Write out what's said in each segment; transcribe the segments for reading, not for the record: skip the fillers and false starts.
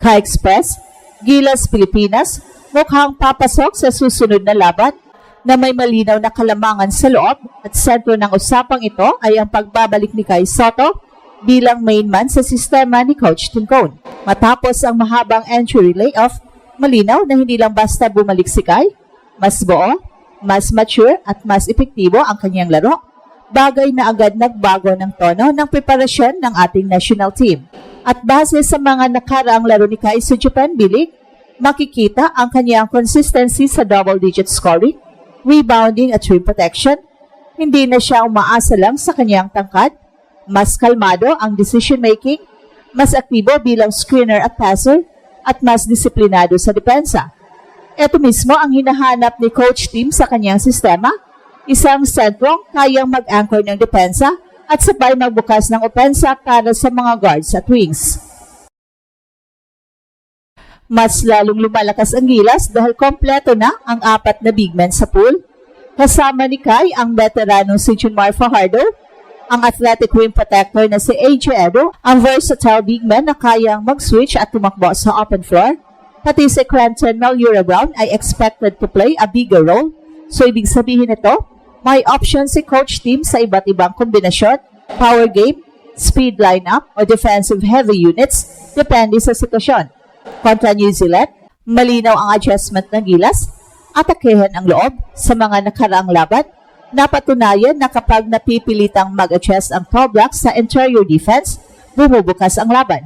Ka-Express, Gilas, Pilipinas, mukhang papasok sa susunod na laban na may malinaw na kalamangan sa loob at sentro ng usapang ito ay ang pagbabalik ni Kai Sotto bilang main man sa sistema ni Coach Tim Cone. Matapos ang mahabang entry layoff, malinaw na hindi lang basta bumalik si Kai, mas buo, mas mature at mas epektibo ang kanyang laro, bagay na agad nagbago ng tono ng preparasyon ng ating national team. At base sa mga nakaraang laro ni Kai sa Japan B-League, makikita ang kanyang consistency sa double-digit scoring, rebounding at rim protection. Hindi na siya umaasa lang sa kanyang tangkad, mas kalmado ang decision-making, mas aktibo bilang screener at passer, at mas disiplinado sa depensa. Ito mismo ang hinahanap ni Coach Tim sa kanyang sistema, isang sentrong kayang mag-anchor ng depensa at sabay magbukas ng opensa para sa mga guards at wings. Mas lalong lumalakas ang Gilas dahil kompleto na ang 4 na big men sa pool. Kasama ni Kai ang veteranong si Junmar Fajardo, ang athletic rim protector na si AJ Edo, ang versatile big man na kayang mag-switch at tumakbo sa open floor, pati si Quentin Malura Brown ay expected to play a bigger role. So ibig sabihin ito, may option si Coach Tim sa iba't ibang kombinasyon, power game, speed lineup, o defensive heavy units, depende sa sitwasyon. Kontra New Zealand, malinaw ang adjustment ng Gilas, atakehan ang loob sa mga nakaraang laban. Napatunayan na kapag napipilitang mag-adjust ang Tall Blacks sa interior defense, bumubukas ang laban.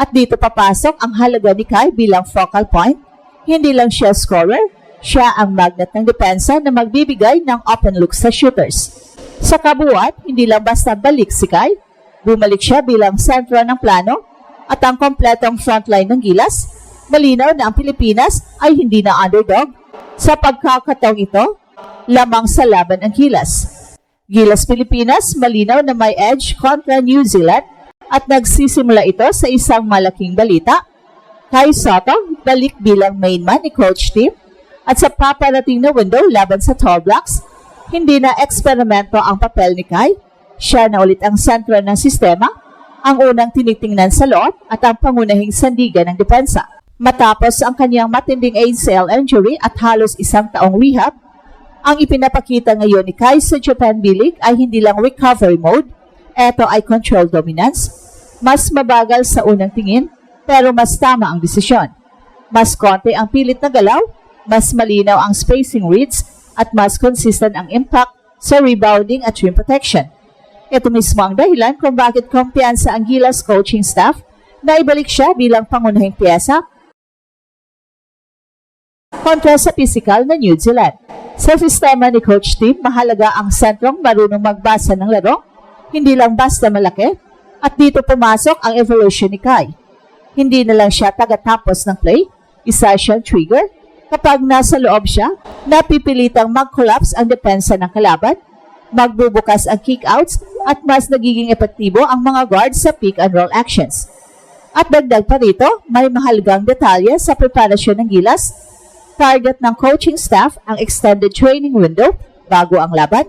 At dito papasok ang halaga ni Kai bilang focal point. Hindi lang siya scorer, siya ang magnet ng depensa na magbibigay ng open looks sa shooters. Sa kabuuan, hindi lang basta balik si Kai, bumalik siya bilang sentro ng plano at ang kompletong frontline ng Gilas. Malinaw na ang Pilipinas ay hindi na underdog. Sa pagkakataong ito, lamang sa laban ang Gilas. Gilas Pilipinas, malinaw na may edge kontra New Zealand at nagsisimula ito sa isang malaking balita. Kai Sotto, balik bilang main man ni Coach Tim. At sa paparating na window laban sa Tall Blacks, hindi na eksperimento ang papel ni Kai. Siya na ulit ang sentro ng sistema, ang unang tinitingnan sa loob at ang pangunahing sandigan ng depensa. Matapos ang kanyang matinding ACL injury at halos isang taong rehab, ang ipinapakita ngayon ni Kai sa Japan B-League ay hindi lang recovery mode, ito ay control dominance. Mas mabagal sa unang tingin, pero mas tama ang desisyon. Mas konti ang pilit na galaw, mas malinaw ang spacing reads at mas consistent ang impact sa rebounding at rim protection. Ito mismo ang dahilan kung bakit kumpiyansa ang Gilas coaching staff na ibalik siya bilang pangunahing piyesa kontra sa physical na New Zealand. Sa sistema ni Coach Tim, mahalaga ang sentrong marunong magbasa ng laro, hindi lang basta malaki, at dito pumasok ang evolution ni Kai. Hindi na lang siya tagatapos ng play, isa siyang trigger. Kapag nasa loob siya, napipilitang mag-collapse ang depensa ng kalaban, magbubukas ang kick-outs at mas nagiging epektibo ang mga guards sa pick-and-roll actions. At dagdag pa rito, may mahalagang detalye sa preparasyon ng Gilas. Target ng coaching staff ang extended training window bago ang laban.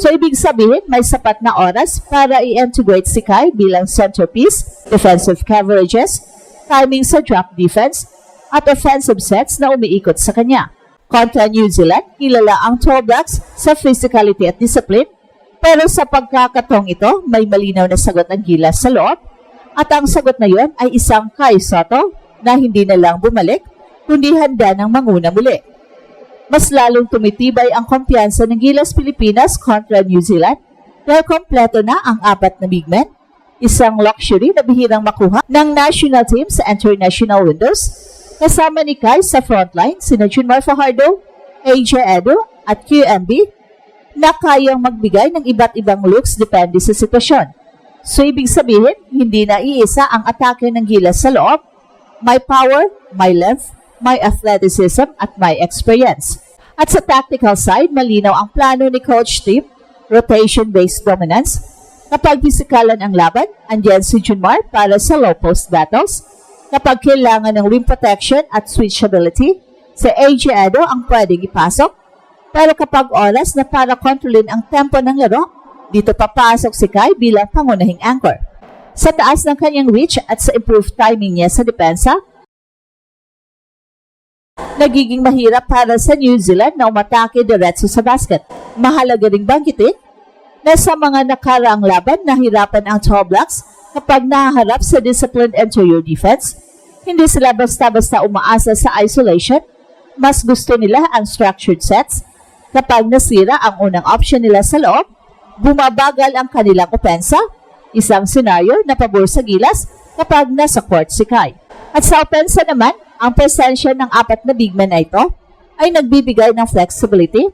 So ibig sabihin, may sapat na oras para i-integrate si Kai bilang centerpiece, defensive coverages, timing sa drop defense, at offensive sets na umiikot sa kanya. Kontra New Zealand, kilala ang Tall Blacks sa physicality at discipline, pero sa pagkakataong ito, may malinaw na sagot ng Gilas sa loob, at ang sagot na yon ay isang Kai Sotto na hindi na lang bumalik, kundi handa ng manguna muli. Mas lalong tumitibay ang kumpiyansa ng Gilas Pilipinas kontra New Zealand dahil kompleto na ang 4 na big men, isang luxury na bihirang makuha ng national team sa international windows. Kasama ni Kai sa frontline, sina Junmar Fajardo, AJ Edo at QMB na kayang magbigay ng iba't ibang looks depende sa sitwasyon. So ibig sabihin, hindi na iisa ang atake ng Gilas sa loob. May power, may length, may athleticism at may experience. At sa tactical side, malinaw ang plano ni Coach Tim, rotation-based dominance. Kapag pisikalan ang laban, andyan si Junmar para sa low post battles. Kapag kailangan ng rim protection at switchability, si AJ Edo ang pwedeng ipasok. Pero kapag oras na para kontrolin ang tempo ng laro, dito papasok si Kai bilang pangunahing anchor. Sa taas ng kanyang reach at sa improved timing niya sa depensa, nagiging mahirap para sa New Zealand na umatake diretso sa basket. Mahalaga ring banggitin na sa mga nakaraang laban nahirapan ang Tall Blacks kapag nahaharap sa disciplined interior defense. Hindi sila basta-basta umaasa sa isolation. Mas gusto nila ang structured sets. Kapag nasira ang unang option nila sa loob, bumabagal ang kanilang opensa. Isang senaryo na pabor sa gilas kapag nasa court si Kai. At sa opensa naman, ang presensya ng 4 na big men na ito ay nagbibigay ng flexibility.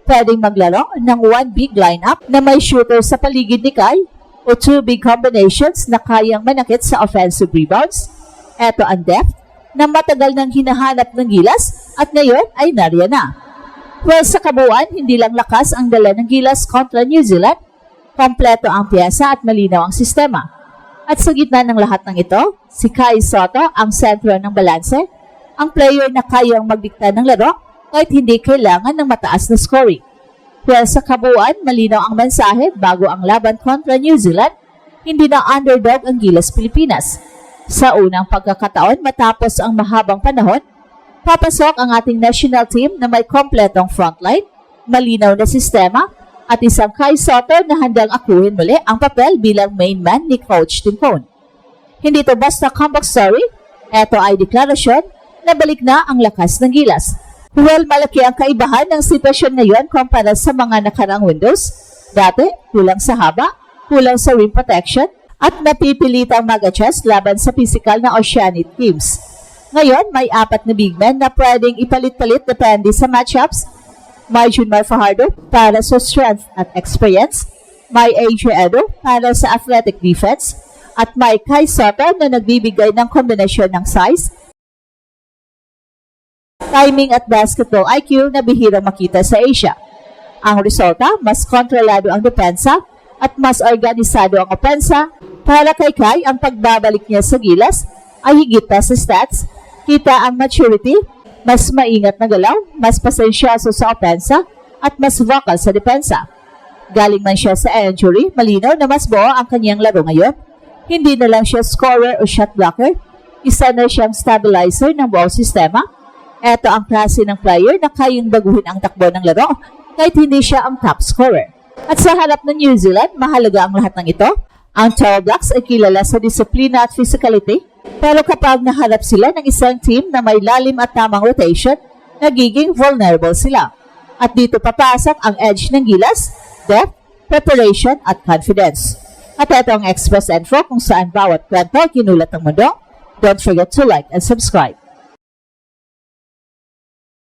Pwedeng maglaro ng 1 big lineup na may shooter sa paligid ni Kai o 2 big combinations na kayang manakit sa offensive rebounds. Ito ang depth na matagal nang hinahanap ng gilas at ngayon ay nariyan na. Well, sa kabuuan, hindi lang lakas ang dala ng gilas kontra New Zealand, kompleto ang piyesa at malinaw ang sistema. At sa gitna ng lahat ng ito, si Kai Sotto ang sentro ng balanse, ang player na kayang magdikta ng laro kahit hindi kailangan ng mataas na scoring. Well, sa kabuuan, malinaw ang mensahe bago ang laban kontra New Zealand, hindi na underdog ang Gilas Pilipinas. Sa unang pagkakataon matapos ang mahabang panahon, papasok ang ating national team na may kompletong frontline, malinaw na sistema, at isang Kai Sotto na handang akuhin muli ang papel bilang main man ni Coach Tincone. Hindi ito basta comeback story, ito ay deklarasyon na balik na ang lakas ng Gilas. Well, malaki ang kaibahan ng sitwasyon ngayon kumpara sa mga nakaraang windows. Dati, kulang sa haba, kulang sa rim protection, at napipilitang mag-adjust laban sa physical na Oceanic teams. Ngayon, may 4 na big men na pwedeng ipalit-palit depende sa matchups. May Junmar Fajardo para sa strength at experience, may Adrian Edo para sa athletic defense, at may Kai Sotto na nagbibigay ng kombinasyon ng size, timing at basketball IQ na bihirang makita sa Asia. Ang resulta, mas kontrolado ang depensa at mas organisado ang opensa. Para kay Kai, ang pagbabalik niya sa Gilas ay higit pa sa stats. Kita ang maturity, mas maingat na galaw, mas pasensyoso sa opensa, at mas vocal sa depensa. Galing man siya sa injury, malinaw na mas buo ang kanyang laro ngayon. Hindi na lang siya scorer o shot blocker, isa na siyang stabilizer ng buong sistema. Ito ang klase ng player na kayang baguhin ang takbo ng laro kahit hindi siya ang top scorer. At sa harap ng New Zealand, mahalaga ang lahat ng ito. Ang Tall Blacks ay kilala sa disiplina at physicality, pero kapag naharap sila ng isang team na may lalim at tamang rotation, nagiging vulnerable sila. At dito papasok ang edge ng Gilas, depth, preparation at confidence. At ito ang Express Info kung saan bawat kwento kinulat ng mundo. Don't forget to like and subscribe.